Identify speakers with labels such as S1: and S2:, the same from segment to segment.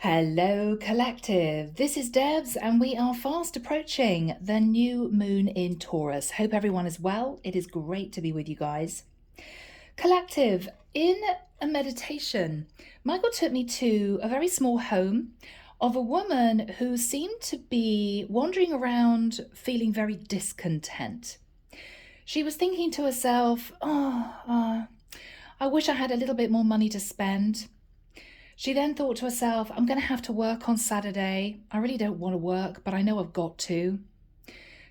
S1: Hello Collective, this is Debs and we are fast approaching the new moon in Taurus. Hope everyone is well. It is great to be with you guys. Collective, in a meditation, Michael took me to a very small home of a woman who seemed to be wandering around feeling very discontent. She was thinking to herself, I wish I had a little bit more money to spend. She then thought to herself, I'm going to have to work on Saturday. I really don't want to work, but I know I've got to.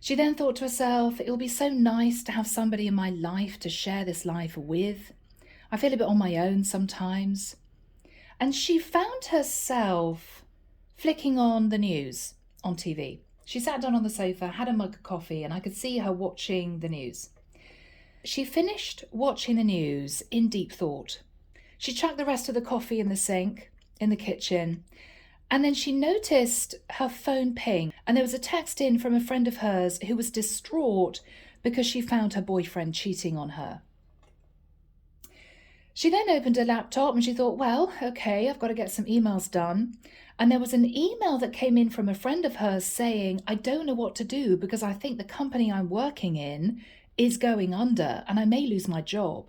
S1: She then thought to herself, it'll be so nice to have somebody in my life to share this life with. I feel a bit on my own sometimes. And she found herself flicking on the news on TV. She sat down on the sofa, had a mug of coffee, and I could see her watching the news. She finished watching the news in deep thought. She chucked the rest of the coffee in the sink, in the kitchen, and then she noticed her phone ping, and there was a text in from a friend of hers who was distraught because she found her boyfriend cheating on her. She then opened her laptop and she thought, well, okay, I've got to get some emails done. And there was an email that came in from a friend of hers saying, I don't know what to do because I think the company I'm working in is going under and I may lose my job.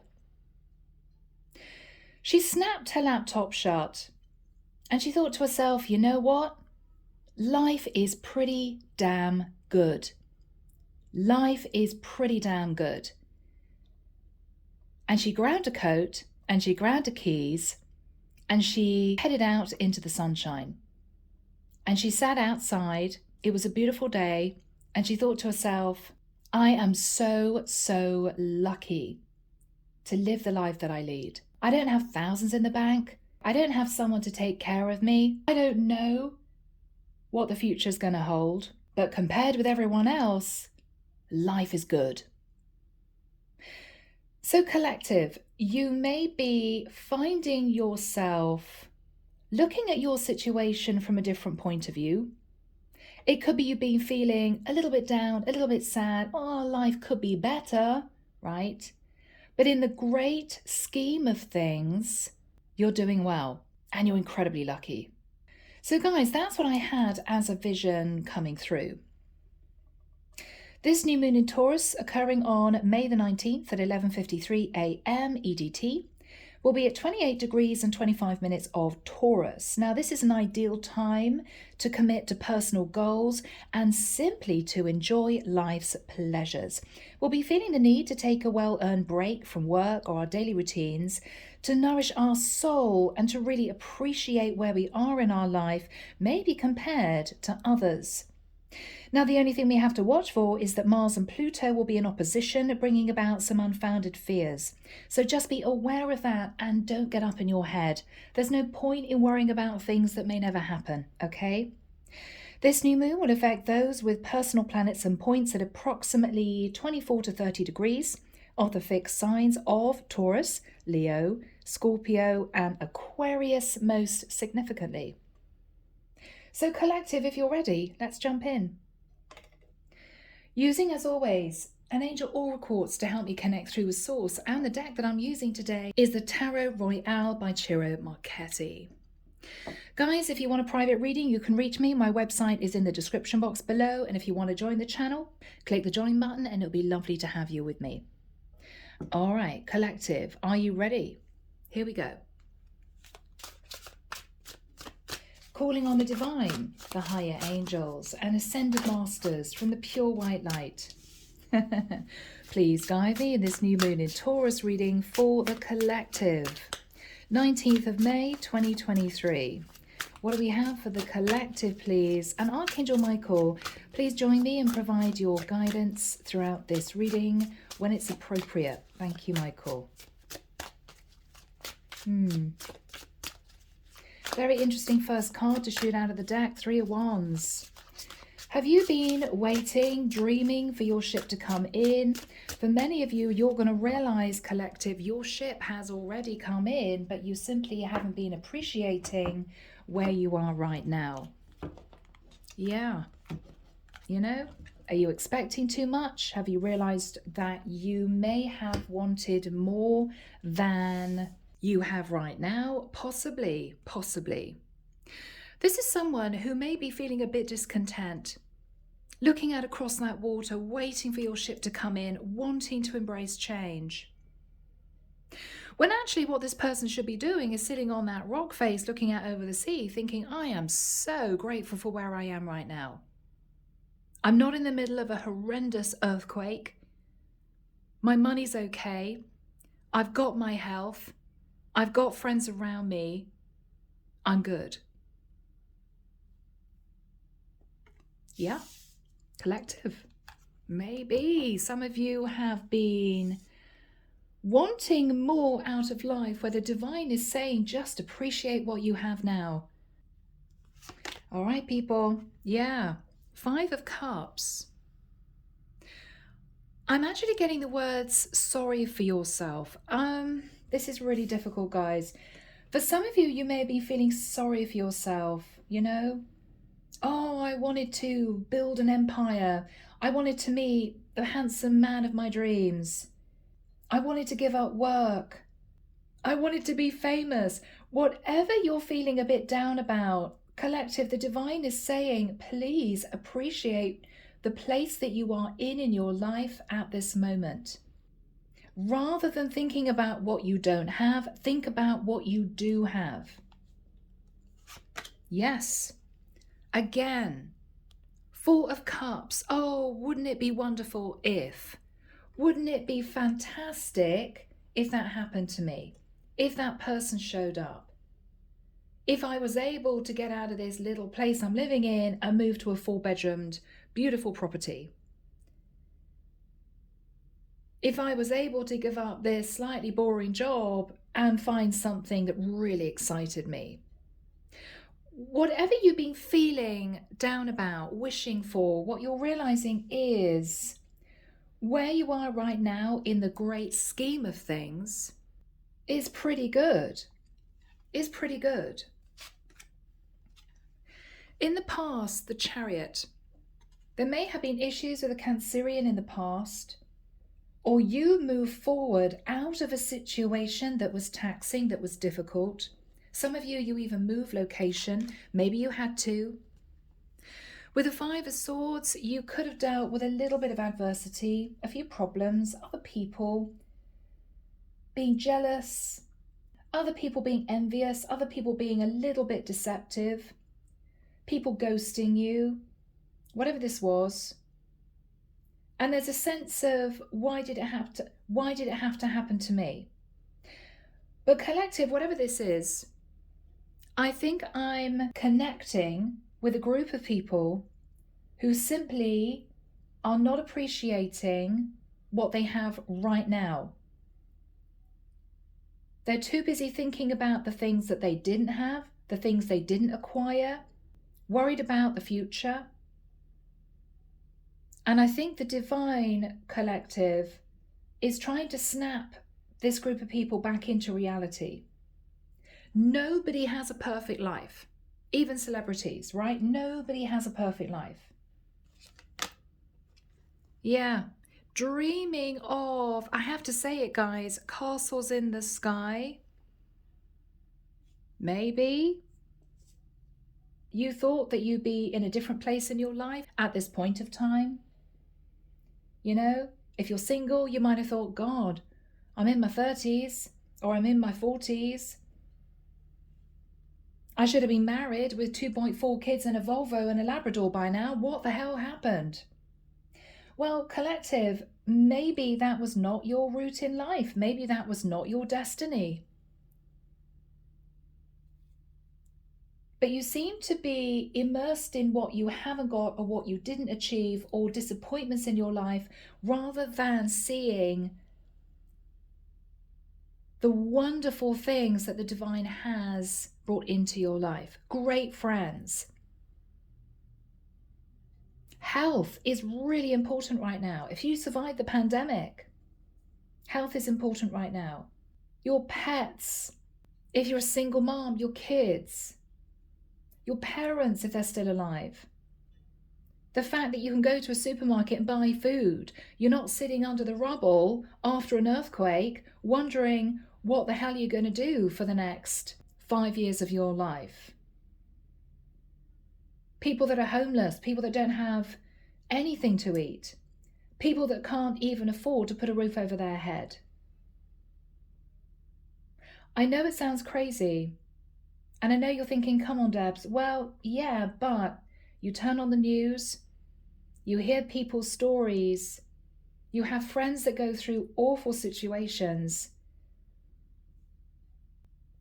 S1: She snapped her laptop shut and she thought to herself, you know what? Life is pretty damn good. Life is pretty damn good. And she grabbed a coat and she grabbed her keys and she headed out into the sunshine. And she sat outside. It was a beautiful day. And she thought to herself, I am so lucky to live the life that I lead. I don't have thousands in the bank. I don't have someone to take care of me. I don't know what the future's going to hold. But compared with everyone else, life is good. So collective, you may be finding yourself looking at your situation from a different point of view. It could be you being feeling a little bit down, a little bit sad. Oh, life could be better, right? But in the great scheme of things, you're doing well and you're incredibly lucky. So guys, that's what I had as a vision coming through. This new moon in Taurus, occurring on May the 19th at 11:53 a.m. EDT, will be at 28 degrees and 25 minutes of Taurus. Now, this is an ideal time to commit to personal goals and simply to enjoy life's pleasures. We'll be feeling the need to take a well-earned break from work or our daily routines to nourish our soul and to really appreciate where we are in our life, maybe compared to others. Now, the only thing we have to watch for is that Mars and Pluto will be in opposition, bringing about some unfounded fears. So just be aware of that and don't get up in your head. There's no point in worrying about things that may never happen, okay? This new moon will affect those with personal planets and points at approximately 24 to 30 degrees of the fixed signs of Taurus, Leo, Scorpio, and Aquarius most significantly. So collective, if you're ready, let's jump in. Using, as always, an angel aura quartz to help me connect through with source, and the deck that I'm using today is the Tarot Royale by Ciro Marchetti. Guys, if you want a private reading, you can reach me. My website is in the description box below, and if you want to join the channel, click the join button and it'll be lovely to have you with me. All right, collective, are you ready? Here we go. Calling on the divine, the higher angels, and ascended masters from the pure white light. Please guide me in this new moon in Taurus reading for the collective. 19th of May, 2023. What do we have for the collective, please? And Archangel Michael, please join me and provide your guidance throughout this reading when it's appropriate. Thank you, Michael. Very interesting first card to shoot out of the deck, Three of Wands. Have you been waiting, dreaming for your ship to come in? For many of you, you're going to realize, collective, your ship has already come in, but you simply haven't been appreciating where you are right now. Yeah. You know, are you expecting too much? Have you realized that you may have wanted more than you have right now? Possibly. This is someone who may be feeling a bit discontent, looking out across that water, waiting for your ship to come in, wanting to embrace change. When actually what this person should be doing is sitting on that rock face, looking out over the sea, thinking, I am so grateful for where I am right now. I'm not in the middle of a horrendous earthquake. My money's okay. I've got my health. I've got friends around me. I'm good. Yeah, collective. Maybe some of you have been wanting more out of life, where the divine is saying just appreciate what you have now. All right, people. Yeah, 5 of Cups. I'm actually getting the words sorry for yourself. This is really difficult, guys. For some of you, you may be feeling sorry for yourself, you know? Oh, I wanted to build an empire. I wanted to meet the handsome man of my dreams. I wanted to give up work. I wanted to be famous. Whatever you're feeling a bit down about, collective, the divine is saying, please appreciate the place that you are in your life at this moment. Rather than thinking about what you don't have, think about what you do have. Yes. Again, 4 of Cups. Oh, wouldn't it be wonderful if? Wouldn't it be fantastic if that happened to me? If that person showed up? If I was able to get out of this little place I'm living in and move to a 4-bedroomed, beautiful property? If I was able to give up this slightly boring job and find something that really excited me? Whatever you've been feeling down about, wishing for, what you're realizing is where you are right now in the great scheme of things is pretty good. Is pretty good. In the past, the Chariot. There may have been issues with a Cancerian in the past, or you move forward out of a situation that was taxing, that was difficult. Some of you even move location. Maybe you had to. With the 5 of Swords, you could have dealt with a little bit of adversity, a few problems, other people being jealous, other people being envious, other people being a little bit deceptive, people ghosting you, whatever this was. And there's a sense of, why did it have to happen to me? But collective, whatever this is, I think I'm connecting with a group of people who simply are not appreciating what they have right now. They're too busy thinking about the things that they didn't have, the things they didn't acquire, worried about the future. And I think the divine collective is trying to snap this group of people back into reality. Nobody has a perfect life, even celebrities, right? Nobody has a perfect life. Yeah, dreaming of, I have to say it, guys, castles in the sky. Maybe you thought that you'd be in a different place in your life at this point of time. You know, if you're single, you might have thought, God, I'm in my 30s or I'm in my 40s. I should have been married with 2.4 kids and a Volvo and a Labrador by now. What the hell happened? Well, collective, maybe that was not your route in life. Maybe that was not your destiny. But you seem to be immersed in what you haven't got or what you didn't achieve or disappointments in your life, rather than seeing the wonderful things that the divine has brought into your life. Great friends. Health is really important right now. If you survive the pandemic, health is important right now. Your pets, if you're a single mom, your kids, your parents if they're still alive. The fact that you can go to a supermarket and buy food. You're not sitting under the rubble after an earthquake wondering what the hell you're going to do for the next 5 years of your life. people that are homeless, people that don't have anything to eat, people that can't even afford to put a roof over their head. I know it sounds crazy, and I know you're thinking, come on, Debs. Well, yeah, but you turn on the news, you hear people's stories, you have friends that go through awful situations,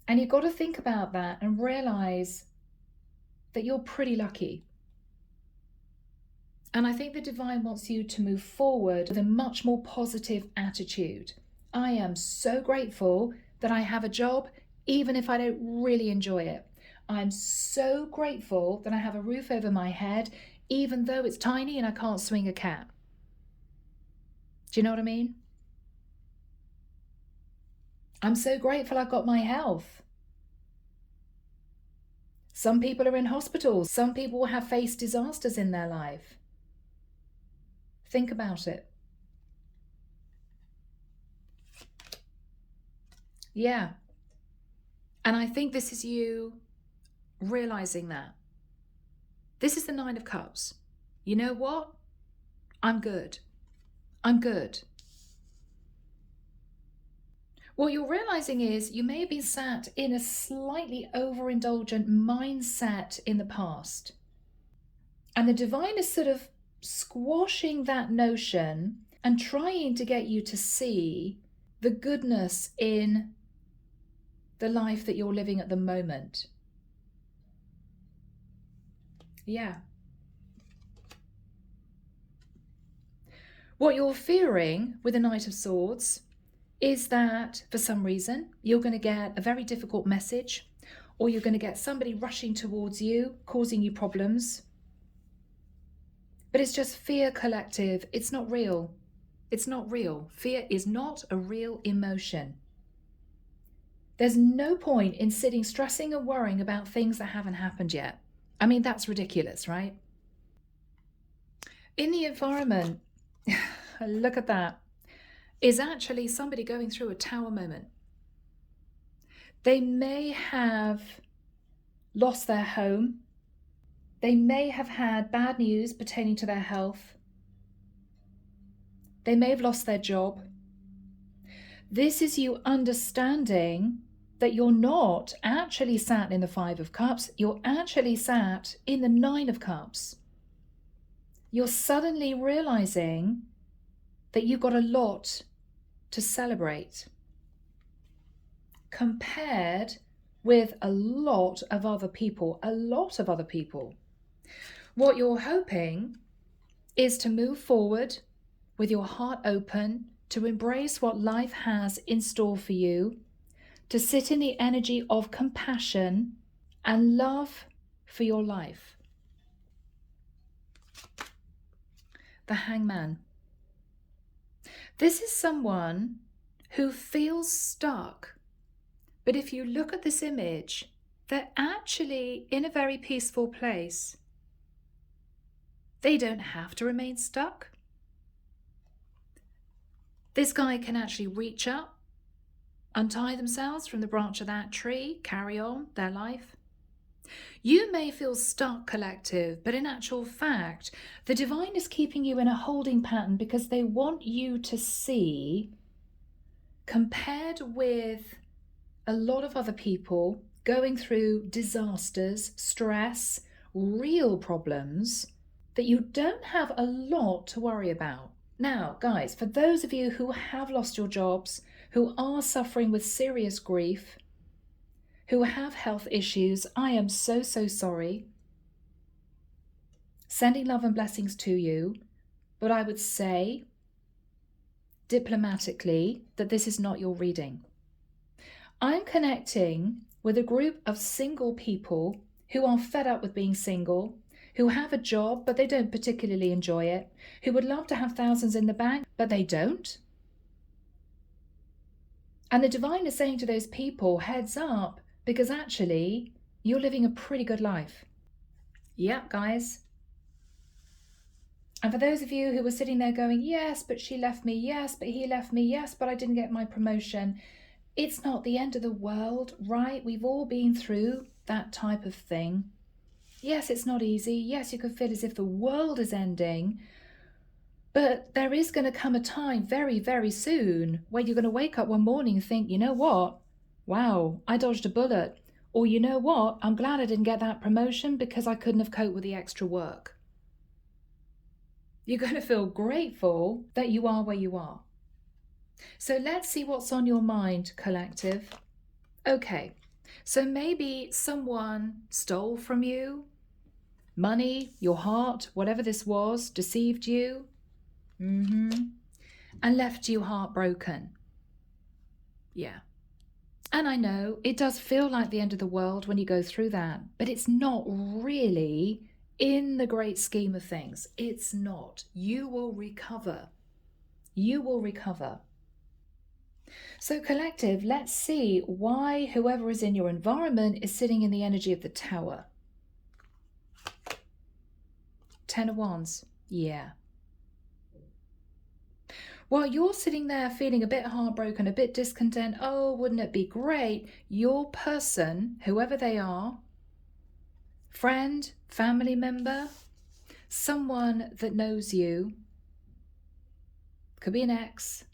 S1: and you've got to think about that and realize that you're pretty lucky. And I think the divine wants you to move forward with a much more positive attitude. I am so grateful that I have a job, even if I don't really enjoy it. I'm so grateful that I have a roof over my head, even though it's tiny and I can't swing a cat. Do you know what I mean? I'm so grateful I've got my health. Some people are in hospitals. Some people have faced disasters in their life. Think about it. Yeah. And I think this is you realizing that. This is the 9 of Cups. You know what? I'm good. I'm good. What you're realizing is you may have been sat in a slightly overindulgent mindset in the past. And the divine is sort of squashing that notion and trying to get you to see the goodness in the life that you're living at the moment. Yeah. What you're fearing with the Knight of Swords is that for some reason you're going to get a very difficult message, or you're going to get somebody rushing towards you, causing you problems. But it's just fear collective. It's not real. It's not real. Fear is not a real emotion. There's no point in sitting stressing and worrying about things that haven't happened yet. I mean, that's ridiculous, right? In the environment, look at that, is actually somebody going through a tower moment. They may have lost their home. They may have had bad news pertaining to their health. They may have lost their job. This is you understanding that you're not actually sat in the 5 of Cups. You're actually sat in the 9 of Cups. You're suddenly realizing that you've got a lot to celebrate compared with a lot of other people. What you're hoping is to move forward with your heart open, to embrace what life has in store for you, to sit in the energy of compassion and love for your life. The Hangman. This is someone who feels stuck, but if you look at this image, they're actually in a very peaceful place. They don't have to remain stuck. This guy can actually reach up, untie themselves from the branch of that tree, carry on their life. You may feel stuck, collective, but in actual fact, the divine is keeping you in a holding pattern because they want you to see, compared with a lot of other people going through disasters, stress, real problems, that you don't have a lot to worry about. Now, guys, for those of you who have lost your jobs, who are suffering with serious grief, who have health issues, I am so, so sorry. Sending love and blessings to you, but I would say diplomatically that this is not your reading. I'm connecting with a group of single people who are fed up with being single, who have a job but they don't particularly enjoy it, who would love to have thousands in the bank but they don't. And the divine is saying to those people, heads up, because actually you're living a pretty good life. Yep, guys. And for those of you who were sitting there going, yes, but she left me, yes, but he left me, yes, but I didn't get my promotion. It's not the end of the world, right? We've all been through that type of thing. Yes, it's not easy. Yes, you can feel as if the world is ending. But there is going to come a time very, very soon where you're going to wake up one morning and think, you know what? Wow, I dodged a bullet. Or you know what? I'm glad I didn't get that promotion because I couldn't have coped with the extra work. You're going to feel grateful that you are where you are. So let's see what's on your mind, collective. Okay, so maybe someone stole from you money, your heart, whatever this was, deceived you, and left you heartbroken. Yeah. And I know it does feel like the end of the world when you go through that, but it's not really in the great scheme of things. It's not. You will recover. You will recover. So, collective, let's see why whoever is in your environment is sitting in the energy of the Tower. 10 of Wands. Yeah. While you're sitting there feeling a bit heartbroken, a bit discontent, oh, wouldn't it be great? Your person, whoever they are, friend, family member, someone that knows you, could be an ex,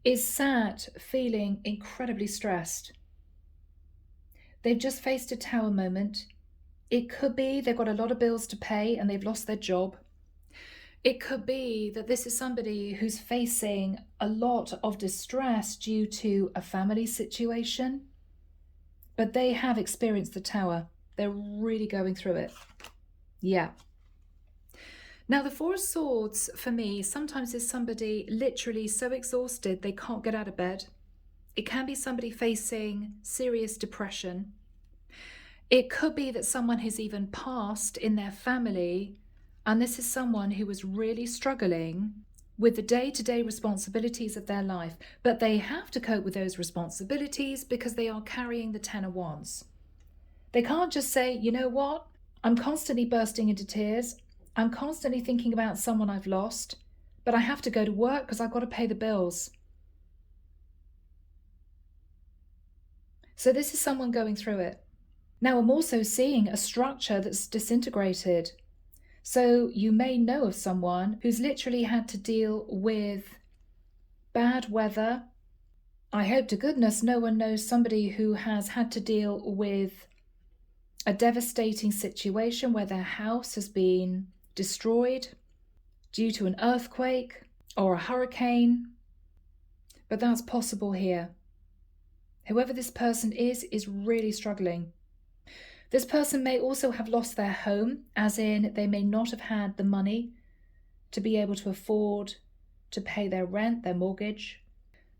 S1: is sat feeling incredibly stressed. They've just faced a Tower moment. It could be they've got a lot of bills to pay and they've lost their job. It could be that this is somebody who's facing a lot of distress due to a family situation, but they have experienced the Tower. They're really going through it. Yeah. Now, the Four of Swords, for me, sometimes is somebody literally so exhausted they can't get out of bed. It can be somebody facing serious depression. It could be that someone has even passed in their family, and this is someone who is really struggling with the day-to-day responsibilities of their life, but they have to cope with those responsibilities because they are carrying the 10 of Wands. They can't just say, you know what, I'm constantly bursting into tears, I'm constantly thinking about someone I've lost, but I have to go to work because I've got to pay the bills. So this is someone going through it. Now, I'm also seeing a structure that's disintegrated. So you may know of someone who's literally had to deal with bad weather. I hope to goodness no one knows somebody who has had to deal with a devastating situation where their house has been destroyed due to an earthquake or a hurricane. But that's possible here. Whoever this person is really struggling. This person may also have lost their home, as in they may not have had the money to be able to afford to pay their rent, their mortgage.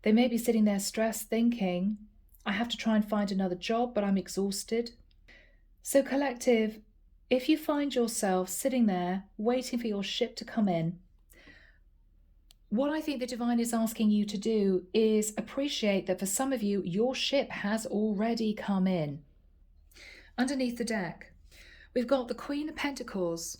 S1: They may be sitting there stressed thinking, I have to try and find another job, but I'm exhausted. So collective, if you find yourself sitting there waiting for your ship to come in, what I think the divine is asking you to do is appreciate that for some of you, your ship has already come in. Underneath the deck, we've got the Queen of Pentacles.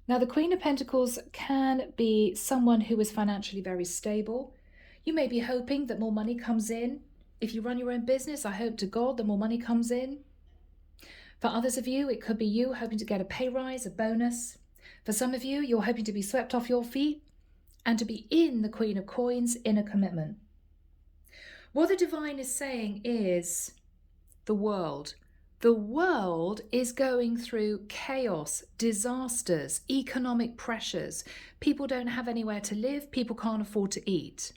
S1: Now, the Queen of Pentacles can be someone who is financially very stable. You may be hoping that more money comes in. If you run your own business, I hope to God that more money comes in. For others of you, it could be you hoping to get a pay rise, a bonus. For some of you, you're hoping to be swept off your feet and to be in the Queen of Coins in a commitment. What the divine is saying is the world. The world is going through chaos, disasters, economic pressures. People don't have anywhere to live. People can't afford to eat.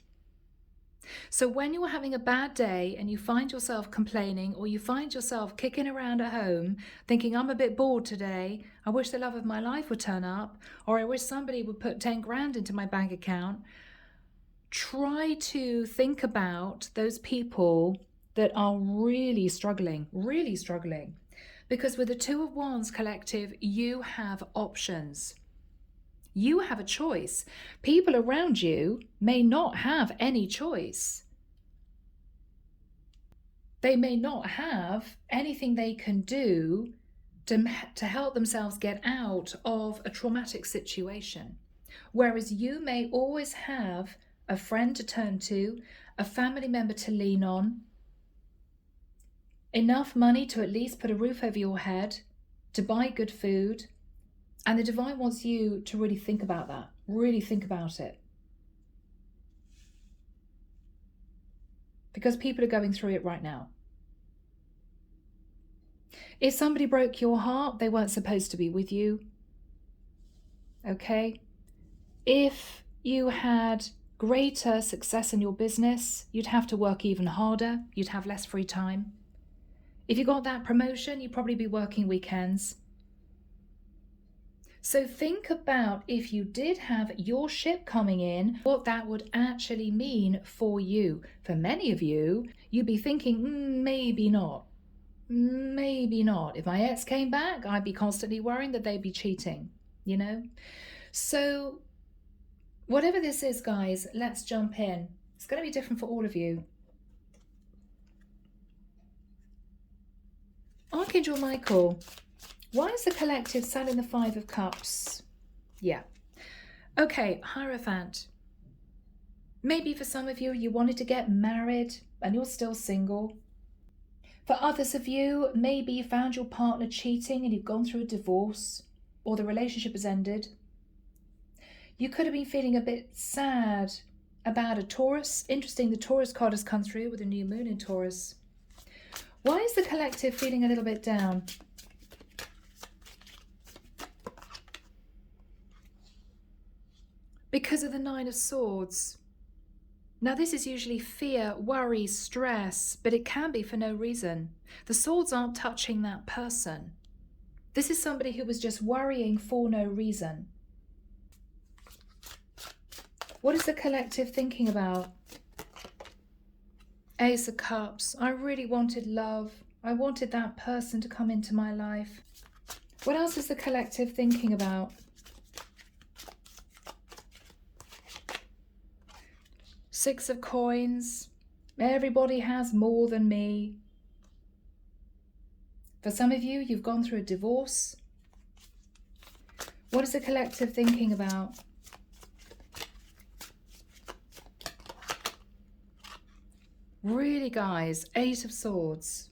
S1: So when you're having a bad day and you find yourself complaining, or you find yourself kicking around at home thinking, I'm a bit bored today, I wish the love of my life would turn up, or I wish somebody would put 10 grand into my bank account, try to think about those people that are really struggling. Because with the Two of Wands collective, you have options. You have a choice. People around you may not have any choice. They may not have anything they can do to help themselves get out of a traumatic situation. Whereas you may always have a friend to turn to, a family member to lean on. enough money to at least put a roof over your head, to buy good food. And the divine wants you to really think about that. Really think about it. Because people are going through it right now. If somebody broke your heart, they weren't supposed to be with you. Okay? If you had greater success in your business, you'd have to work even harder. You'd have less free time. If you got that promotion, you'd probably be working weekends. So think about, if you did have your ship coming in, what that would actually mean for you. For many of you, you'd be thinking, maybe not. Maybe not. If my ex came back, I'd be constantly worrying that they'd be cheating, you know? So whatever this is, guys, let's jump in. It's going to be different for all of you. Archangel Michael, why is the collective sat in the Five of Cups? Yeah. Okay, Hierophant. Maybe for some of you, you wanted to get married and you're still single. For others of you, maybe you found your partner cheating and you've gone through a divorce, or the relationship has ended. You could have been feeling a bit sad about a Taurus. Interesting, the Taurus card has come through with a new moon in Taurus. Why is the collective feeling a little bit down? Because of the Nine of Swords. Now this is usually fear, worry, stress, but it can be for no reason. The swords aren't touching that person. This is somebody who was just worrying for no reason. What is the collective thinking about? Ace of Cups. I really wanted love. I wanted that person to come into my life. What else is the collective thinking about? Six of Coins. Everybody has more than me. For some of you, you've gone through a divorce. What is the collective thinking about? Really, guys, Eight of Swords.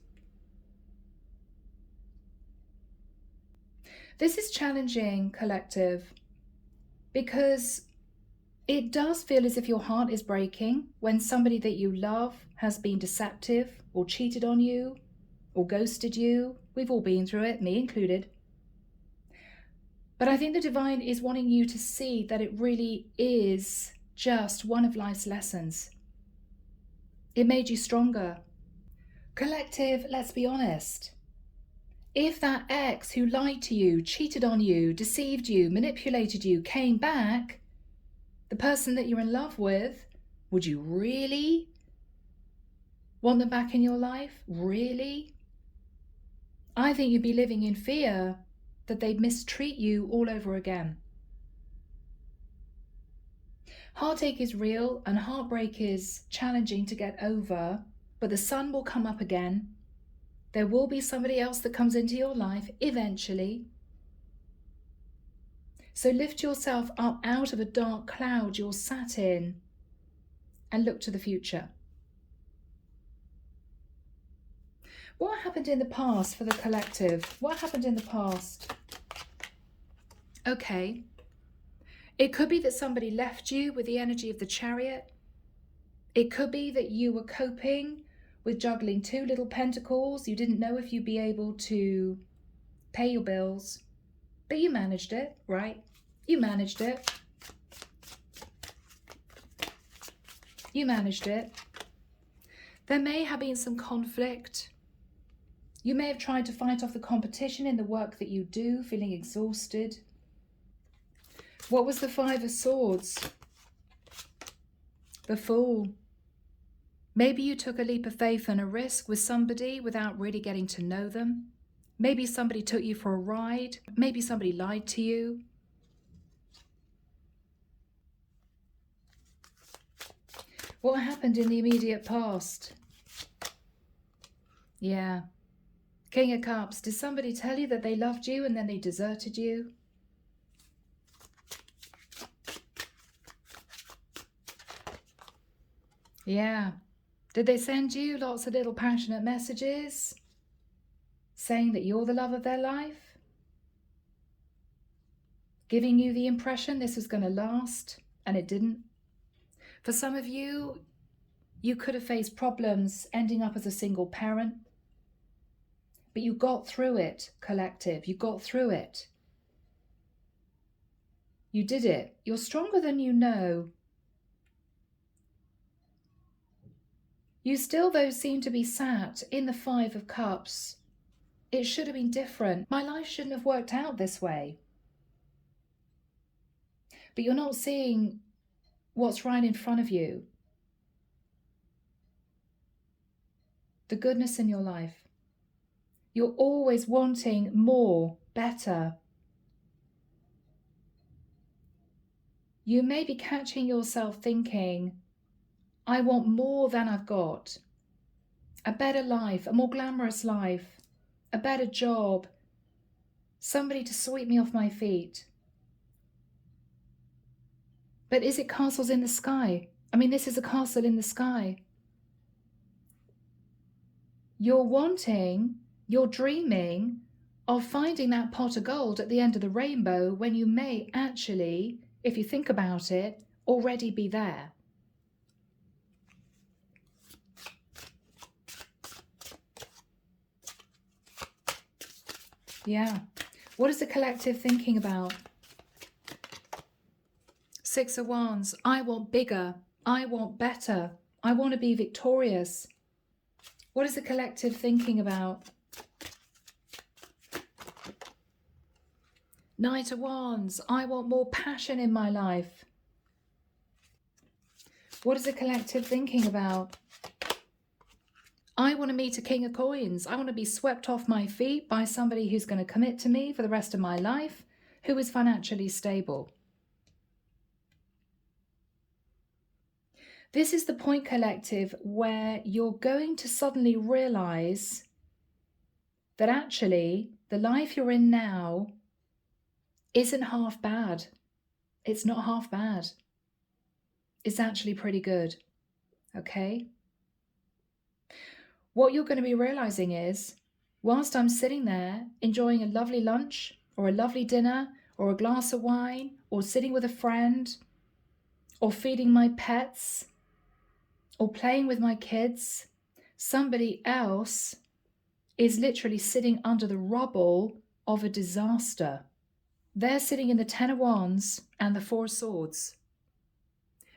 S1: This is challenging, collective, because it does feel as if your heart is breaking when somebody that you love has been deceptive or cheated on you or ghosted you. We've all been through it, me included. But I think the divine is wanting you to see that it really is just one of life's lessons. It made you stronger. Collective, let's be honest. If that ex who lied to you, cheated on you, deceived you, manipulated you, came back, the person that you're in love with, would you really want them back in your life? Really? I think you'd be living in fear that they'd mistreat you all over again. Heartache is real and heartbreak is challenging to get over, but the sun will come up again. There will be somebody else that comes into your life eventually. So lift yourself up out of a dark cloud you're sat in and look to the future. What happened in the past for the collective? What happened in the past? Okay. It could be that somebody left you with the energy of the Chariot. It could be that you were coping with juggling two little pentacles. You didn't know if you'd be able to pay your bills, but you managed it, right? You managed it. You managed it. There may have been some conflict. You may have tried to fight off the competition in the work that you do, feeling exhausted. What was the Five of Swords? The Fool. Maybe you took a leap of faith and a risk with somebody without really getting to know them. Maybe somebody took you for a ride. Maybe somebody lied to you. What happened in the immediate past? Yeah. King of Cups. Did somebody tell you that they loved you and then they deserted you? Yeah. Did they send you lots of little passionate messages? saying that you're the love of their life, giving you the impression this was going to last, and it didn't. For some of you, you could have faced problems ending up as a single parent, but you got through it, collective. You got through it. You did it. You're stronger than you know. You still, though, seem to be sat in the 5 of Cups. It should have been different. My life shouldn't have worked out this way. But you're not seeing what's right in front of you. The goodness in your life. You're always wanting more, better. You may be catching yourself thinking, I want more than I've got. A better life, a more glamorous life, a better job, somebody to sweep me off my feet. But is it castles in the sky? I mean, this is a castle in the sky. You're wanting, you're dreaming of finding that pot of gold at the end of the rainbow when you may actually, if you think about it, already be there. Yeah. What is the collective thinking about? 6 of Wands. I want bigger. I want better. I want to be victorious. What is the collective thinking about? Knight of Wands. I want more passion in my life. What is the collective thinking about? I want to meet a King of Coins. I want to be swept off my feet by somebody who's going to commit to me for the rest of my life, who is financially stable. This is the point, collective, where you're going to suddenly realize that actually the life you're in now isn't half bad. It's not half bad. It's actually pretty good. Okay? What you're going to be realizing is, whilst I'm sitting there enjoying a lovely lunch or a lovely dinner or a glass of wine or sitting with a friend or feeding my pets or playing with my kids, somebody else is literally sitting under the rubble of a disaster. They're sitting in the 10 of Wands and the 4 of Swords.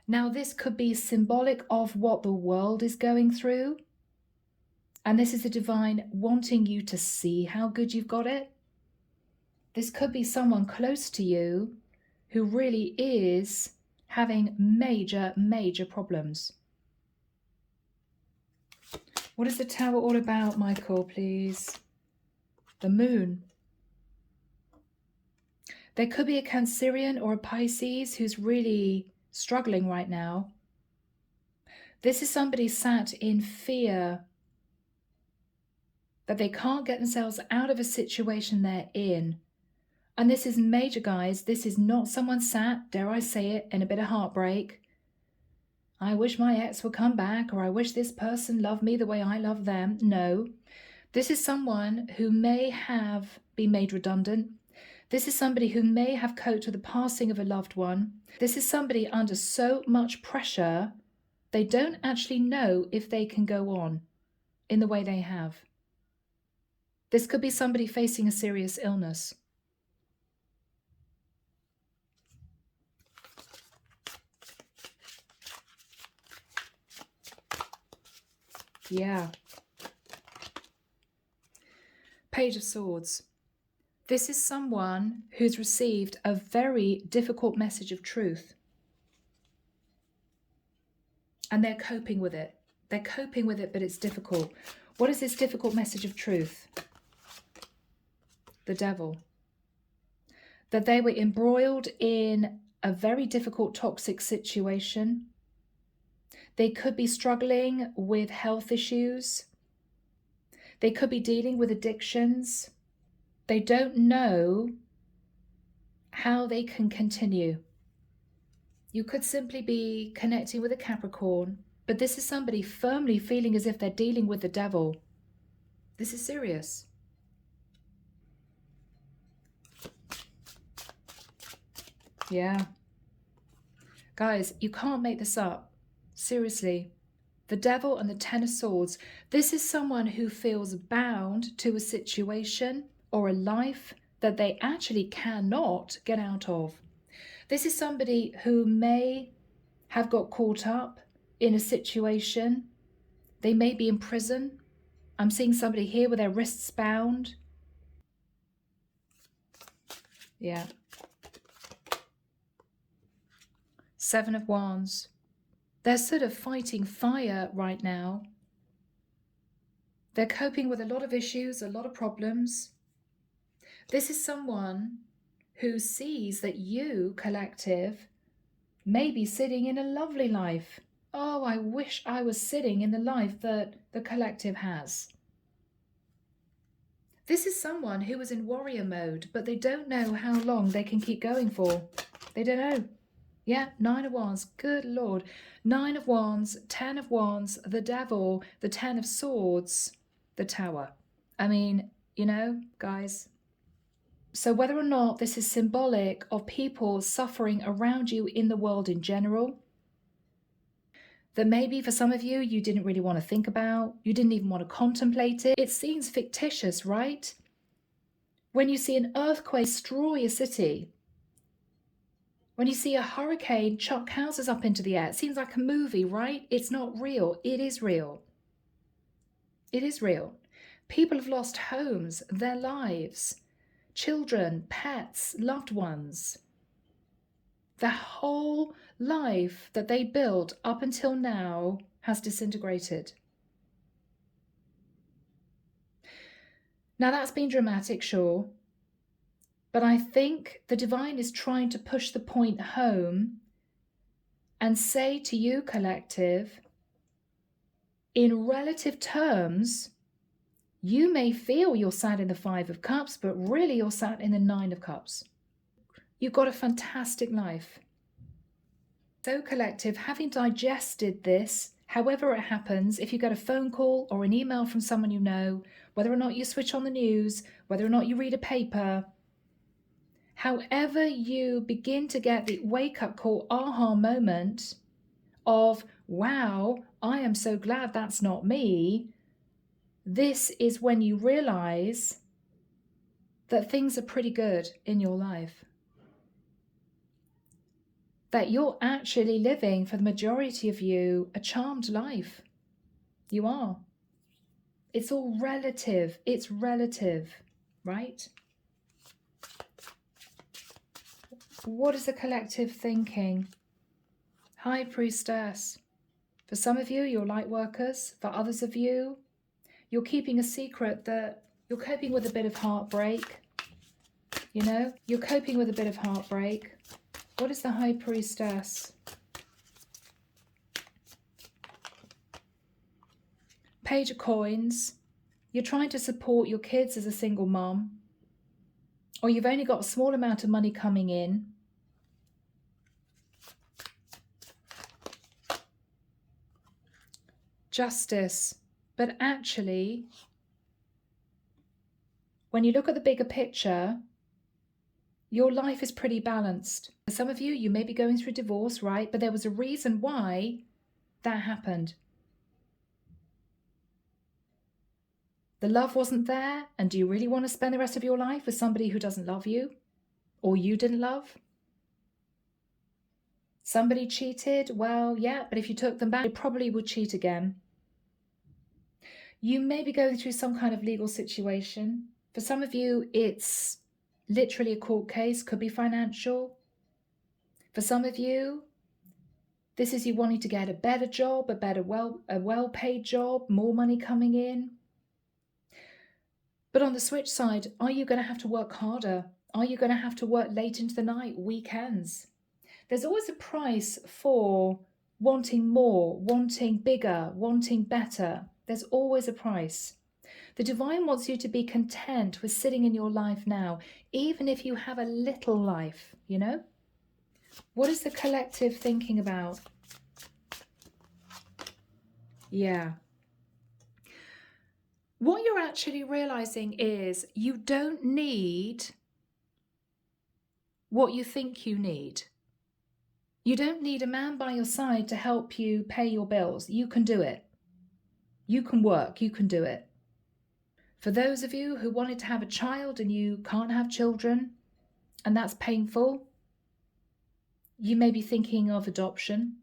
S1: Now, this could be symbolic of what the world is going through. And this is the divine wanting you to see how good you've got it. This could be someone close to you who really is having major, major problems. What is the Tower all about, Michael, please? The Moon. There could be a Cancerian or a Pisces who's really struggling right now. This is somebody sat in fear that they can't get themselves out of a situation they're in. And this is major, guys. This is not someone sat, dare I say it, in a bit of heartbreak. I wish my ex would come back, or I wish this person loved me the way I love them. No. This is someone who may have been made redundant. This is somebody who may have coped with the passing of a loved one. This is somebody under so much pressure, they don't actually know if they can go on in the way they have. This could be somebody facing a serious illness. Yeah. Page of Swords. This is someone who's received a very difficult message of truth. And they're coping with it. They're coping with it, but it's difficult. What is this difficult message of truth? The Devil. That they were embroiled in a very difficult, toxic situation. They could be struggling with health issues. They could be dealing with addictions. They don't know how they can continue. You could simply be connecting with a Capricorn, but this is somebody firmly feeling as if they're dealing with the devil. This is serious. Yeah. Guys, you can't make this up. Seriously. The Devil and the Ten of Swords. This is someone who feels bound to a situation or a life that they actually cannot get out of. This is somebody who may have got caught up in a situation. They may be in prison. I'm seeing somebody here with their wrists bound. Yeah. Seven of Wands. They're sort of fighting fire right now. They're coping with a lot of issues, a lot of problems. This is someone who sees that you, collective, may be sitting in a lovely life. Oh, I wish I was sitting in the life that the collective has. This is someone who is in warrior mode, but they don't know how long they can keep going for. They don't know. Yeah, Nine of Wands. Good Lord. Nine of Wands, Ten of Wands, the Devil, the Ten of Swords, the Tower. I mean, you know, guys. So whether or not this is symbolic of people suffering around you in the world in general, that maybe for some of you, you didn't really want to think about, you didn't even want to contemplate it. It seems fictitious, right? When you see an earthquake destroy a city, when you see a hurricane chuck houses up into the air, it seems like a movie, right? It's not real. It is real. It is real. People have lost homes, their lives, children, pets, loved ones. Their whole life that they built up until now has disintegrated. Now that's been dramatic, sure. But I think the divine is trying to push the point home and say to you, collective, in relative terms, you may feel you're sat in the Five of Cups, but really you're sat in the Nine of Cups. You've got a fantastic life. So, collective, having digested this, however it happens, if you get a phone call or an email from someone you know, whether or not you switch on the news, whether or not you read a paper, however you begin to get the wake-up call, aha moment of, wow, I am so glad that's not me, this is when you realize that things are pretty good in your life. That you're actually living, for the majority of you, a charmed life. You are. It's all relative. It's relative, right? What is the collective thinking? High Priestess. For some of you, you're light workers. For others of you, you're keeping a secret that you're coping with a bit of heartbreak. You know, you're coping with a bit of heartbreak. What is the High Priestess? Page of Coins. You're trying to support your kids as a single mom, or you've only got a small amount of money coming in. Justice. But actually, when you look at the bigger picture, your life is pretty balanced. For some of you, you may be going through divorce, right? But there was a reason why that happened. The love wasn't there, and do you really want to spend the rest of your life with somebody who doesn't love you, or you didn't love? Somebody cheated? Well, yeah, but if you took them back, they probably would cheat again. You may be going through some kind of legal situation. For some of you, it's literally a court case, could be financial. For some of you, this is you wanting to get a better job, a well-paid job, more money coming in. But on the switch side, are you going to have to work harder? Are you going to have to work late into the night, weekends? There's always a price for wanting more, wanting bigger, wanting better. There's always a price. The divine wants you to be content with sitting in your life now, even if you have a little life, you know? What is the collective thinking about? Yeah. What you're actually realizing is you don't need what you think you need. You don't need a man by your side to help you pay your bills. You can do it. You can work. You can do it. For those of you who wanted to have a child and you can't have children, and that's painful, you may be thinking of adoption.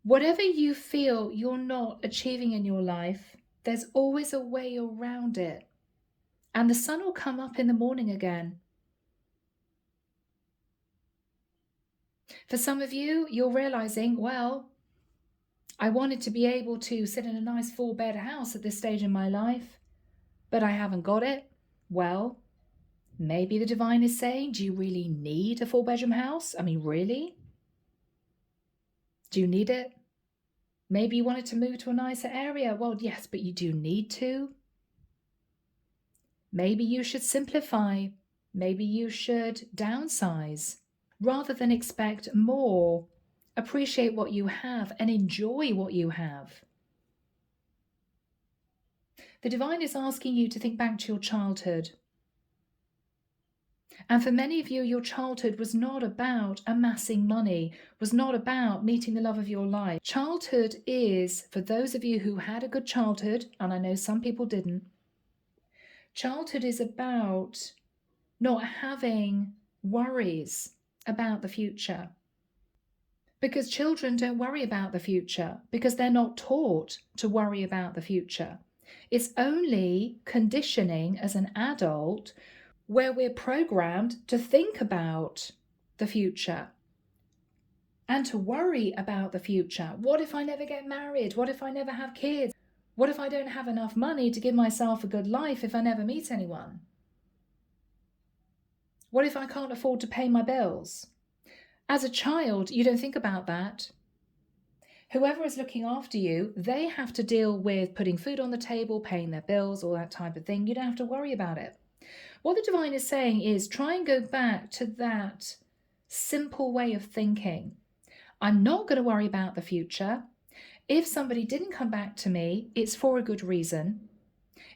S1: Whatever you feel you're not achieving in your life, there's always a way around it. And the sun will come up in the morning again. For some of you, you're realizing, well, I wanted to be able to sit in a nice 4-bed house at this stage in my life, but I haven't got it. Well, maybe the divine is saying, do you really need a 4-bedroom house? I mean, really? Do you need it? Maybe you wanted to move to a nicer area. Well, yes, but you do need to. Maybe you should simplify. Maybe you should downsize. Rather than expect more, appreciate what you have and enjoy what you have. The divine is asking you to think back to your childhood. And for many of you, your childhood was not about amassing money, was not about meeting the love of your life. Childhood is, for those of you who had a good childhood, and I know some people didn't, childhood is about not having worries about the future. Because children don't worry about the future, because they're not taught to worry about the future. It's only conditioning as an adult where we're programmed to think about the future and to worry about the future. What if I never get married? What if I never have kids? What if I don't have enough money to give myself a good life if I never meet anyone? What if I can't afford to pay my bills? As a child, you don't think about that. Whoever is looking after you, they have to deal with putting food on the table, paying their bills, all that type of thing. You don't have to worry about it. What the divine is saying is try and go back to that simple way of thinking. I'm not going to worry about the future. If somebody didn't come back to me, it's for a good reason.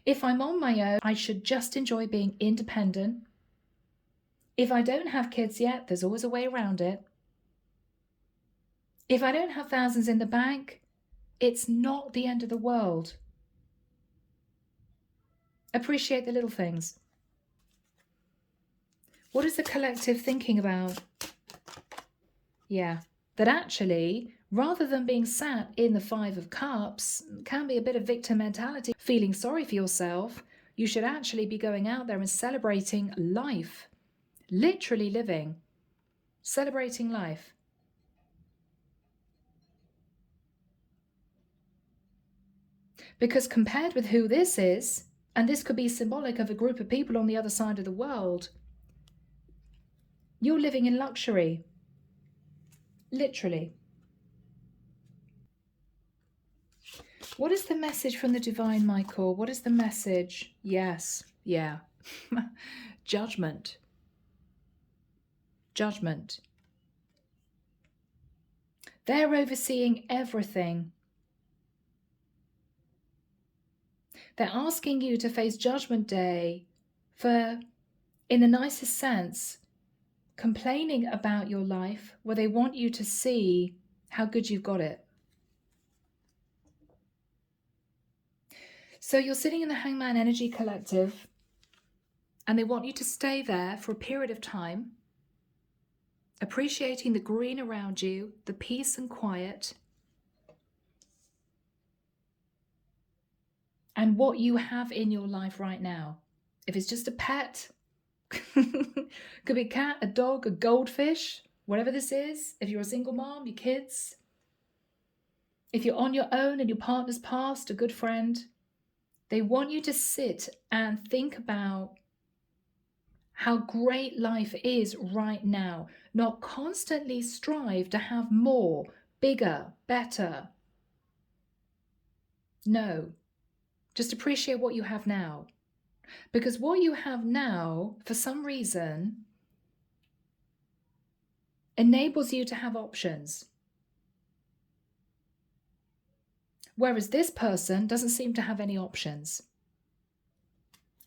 S1: If I'm on my own, I should just enjoy being independent. If I don't have kids yet, there's always a way around it. If I don't have thousands in the bank, it's not the end of the world. Appreciate the little things. What is the collective thinking about? Yeah, that actually, rather than being sat in the 5 of Cups, can be a bit of victim mentality, feeling sorry for yourself. You should actually be going out there and celebrating life. Literally living, celebrating life. Because compared with who this is, and this could be symbolic of a group of people on the other side of the world, you're living in luxury. Literally. What is the message from the divine, Michael? What is the message? Yes, yeah. Judgment. Judgment. They're overseeing everything. They're asking you to face Judgment Day for, in the nicest sense, complaining about your life, where they want you to see how good you've got it. So you're sitting in the Hangman Energy Collective, and they want you to stay there for a period of time, appreciating the green around you, the peace and quiet, and what you have in your life right now. If it's just a pet, could be a cat, a dog, a goldfish, whatever this is. If you're a single mom, your kids. If you're on your own and your partner's passed, a good friend. They want you to sit and think about how great life is right now, not constantly strive to have more, bigger, better. No, just appreciate what you have now. Because what you have now, for some reason, enables you to have options. Whereas this person doesn't seem to have any options.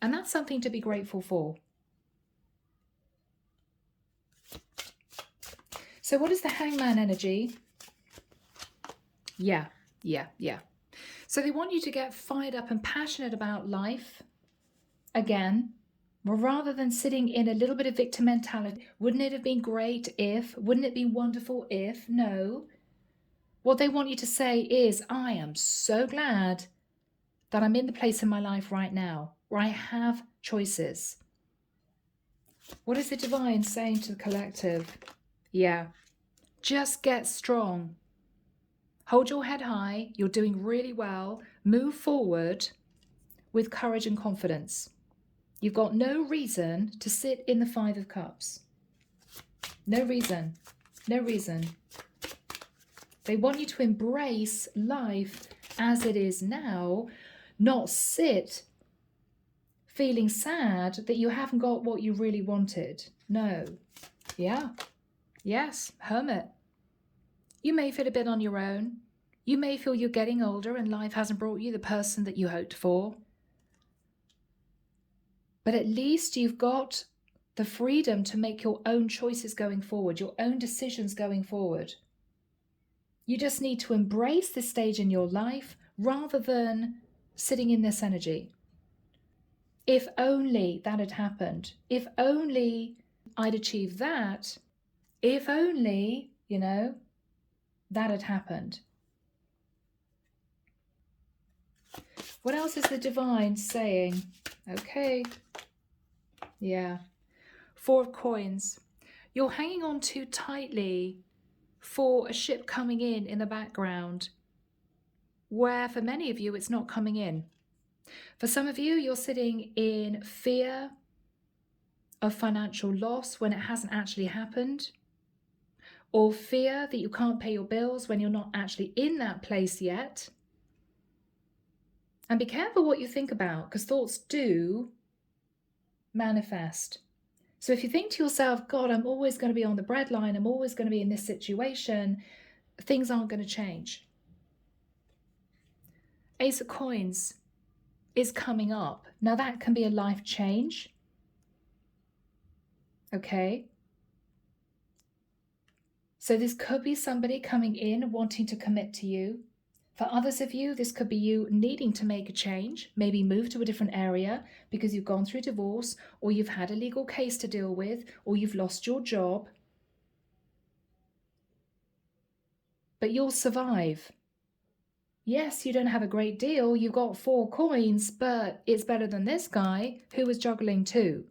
S1: And that's something to be grateful for. So what is the Hangman energy? Yeah. So they want you to get fired up and passionate about life again, rather than sitting in a little bit of victim mentality. Wouldn't it have been great if? Wouldn't it be wonderful if? No. What they want you to say is, I am so glad that I'm in the place in my life right now where I have choices. What is the divine saying to the collective? Yeah, just get strong. Hold your head high. You're doing really well. Move forward with courage and confidence. You've got no reason to sit in the Five of Cups. No reason. No reason. They want you to embrace life as it is now, not sit feeling sad that you haven't got what you really wanted. No. Yeah. Yes. Hermit. You may feel a bit on your own. You may feel you're getting older and life hasn't brought you the person that you hoped for. But at least you've got the freedom to make your own choices going forward, your own decisions going forward. You just need to embrace this stage in your life rather than sitting in this energy. If only that had happened. If only I'd achieved that. If only, that had happened. What else is the divine saying? Okay. Yeah. Four of Coins. You're hanging on too tightly for a ship coming in the background, where for many of you, it's not coming in. For some of you, you're sitting in fear of financial loss when it hasn't actually happened, or fear that you can't pay your bills when you're not actually in that place yet. And be careful what you think about, because thoughts do manifest. So if you think to yourself, God, I'm always going to be on the breadline, I'm always going to be in this situation, things aren't going to change. Ace of Coins is coming up. Now that can be a life change. Okay. So this could be somebody coming in wanting to commit to you. For others of you, this could be you needing to make a change, maybe move to a different area because you've gone through divorce, or you've had a legal case to deal with, or you've lost your job. But you'll survive. Yes, you don't have a great deal. You've got 4 coins, but it's better than this guy who was juggling 2.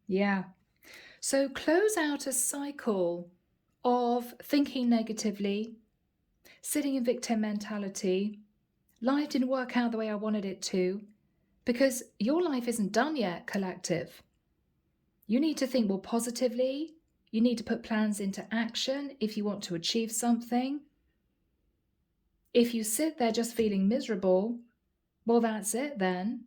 S1: Yeah. So close out a cycle of thinking negatively, sitting in victim mentality. Life didn't work out the way I wanted it to, because your life isn't done yet, collective. You need to think more positively. You need to put plans into action if you want to achieve something. If you sit there just feeling miserable, well, that's it then.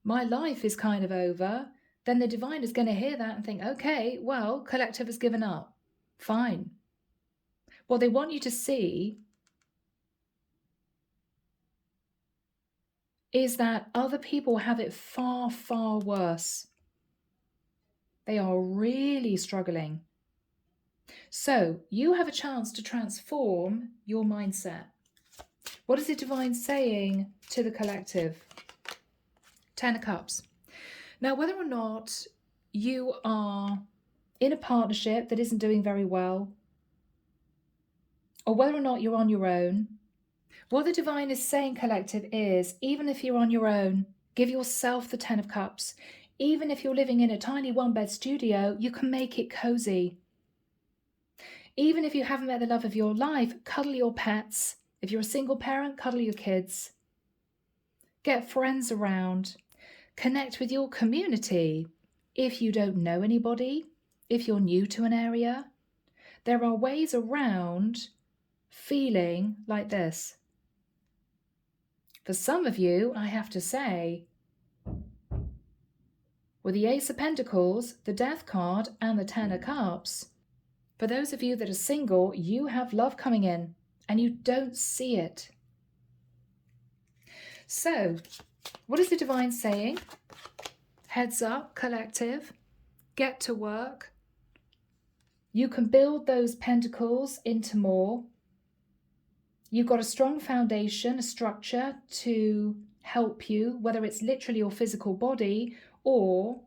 S1: My life is kind of over. Then the divine is going to hear that and think, okay, well, collective has given up. Fine. What they want you to see is that other people have it far, far worse. They are really struggling. So you have a chance to transform your mindset. What is the divine saying to the collective? 10 of Cups. Now, whether or not you are in a partnership that isn't doing very well, or whether or not you're on your own, what the divine is saying, collective, is even if you're on your own, give yourself the 10 of Cups. Even if you're living in a tiny 1-bed studio, you can make it cozy. Even if you haven't met the love of your life, cuddle your pets. If you're a single parent, cuddle your kids. Get friends around. Connect with your community. If you don't know anybody, if you're new to an area, there are ways around feeling like this. For some of you, I have to say, with the Ace of Pentacles, the Death card, and the 10 of Cups, for those of you that are single, you have love coming in and you don't see it. So What is the divine saying? Heads up, collective. Get to work. You can build those pentacles into more. You've got a strong foundation, a structure to help you, whether it's literally your physical body or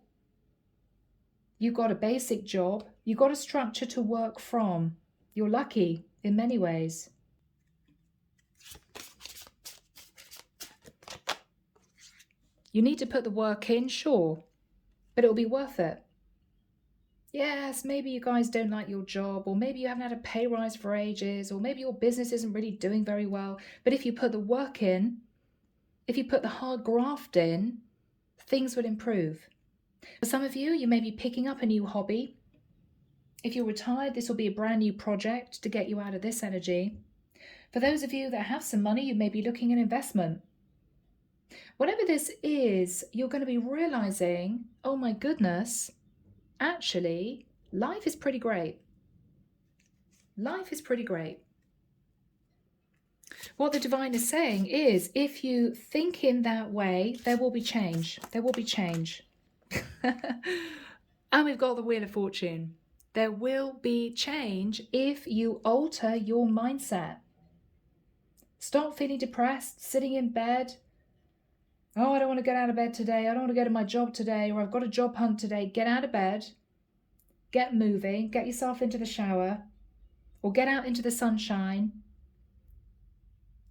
S1: you've got a basic job. You've got a structure to work from. You're lucky in many ways. You need to put the work in, sure, but it'll be worth it. Yes, maybe you guys don't like your job, or maybe you haven't had a pay rise for ages, or maybe your business isn't really doing very well. But if you put the work in, if you put the hard graft in, things will improve. For some of you, you may be picking up a new hobby. If you're retired, this will be a brand new project to get you out of this energy. For those of you that have some money, you may be looking at investment. Whatever this is, you're going to be realizing, oh my goodness, actually, life is pretty great. Life is pretty great. What the divine is saying is, if you think in that way, there will be change. There will be change. And we've got the Wheel of Fortune. There will be change if you alter your mindset. Stop feeling depressed, sitting in bed. Oh, I don't want to get out of bed today. I don't want to go to my job today, or I've got a job hunt today. Get out of bed. Get moving. Get yourself into the shower, or get out into the sunshine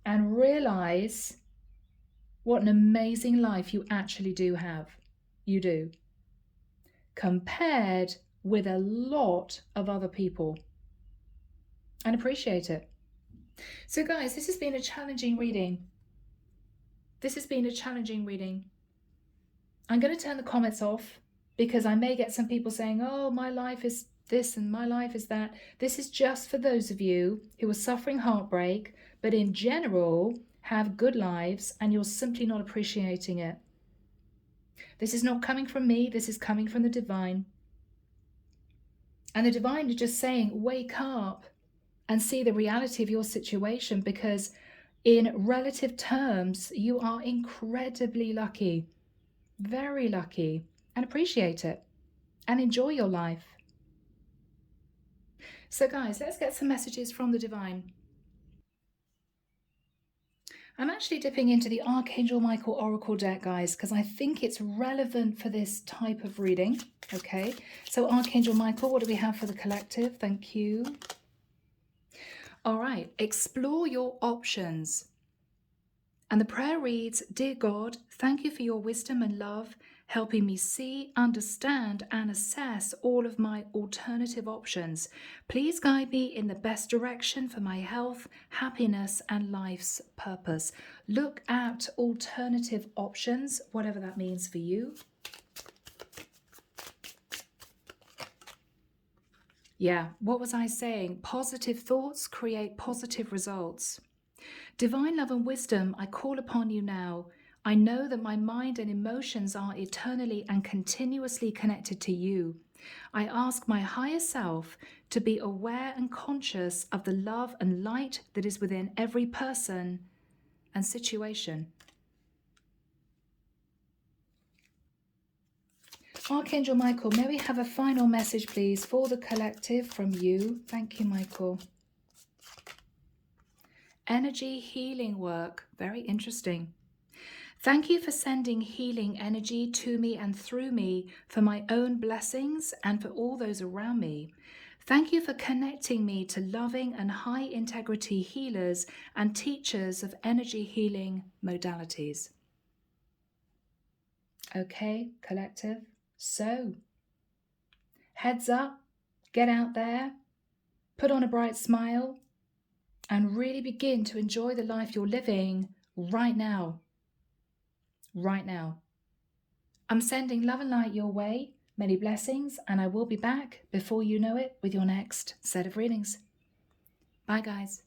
S1: and realize what an amazing life you actually do have. You do. Compared with a lot of other people. And appreciate it. So guys, this has been a challenging reading. I'm going to turn the comments off because I may get some people saying, oh, my life is this and my life is that. This is just for those of you who are suffering heartbreak, but in general have good lives and you're simply not appreciating it. This is not coming from me. This is coming from the divine. And the divine is just saying, wake up and see the reality of your situation, because in relative terms, you are incredibly lucky, very lucky, and appreciate it and enjoy your life. So guys, let's get some messages from the divine. I'm actually dipping into the Archangel Michael Oracle deck, guys, because I think it's relevant for this type of reading. Okay, so Archangel Michael, what do we have for the collective? Thank you. All right, explore your options. And the prayer reads, Dear God, thank you for your wisdom and love, helping me see, understand, and assess all of my alternative options. Please guide me in the best direction for my health, happiness, and life's purpose. Look at alternative options, whatever that means for you. Yeah, what was I saying? Positive thoughts create positive results. Divine love and wisdom, I call upon you now. I know that my mind and emotions are eternally and continuously connected to you. I ask my higher self to be aware and conscious of the love and light that is within every person and situation. Archangel Michael, may we have a final message, please, for the collective from you? Thank you, Michael. Energy healing work. Very interesting. Thank you for sending healing energy to me and through me for my own blessings and for all those around me. Thank you for connecting me to loving and high integrity healers and teachers of energy healing modalities. Okay, collective. So, heads up, get out there, put on a bright smile, and really begin to enjoy the life you're living right now. Right now. I'm sending love and light your way. Many blessings, and I will be back before you know it with your next set of readings. Bye, guys.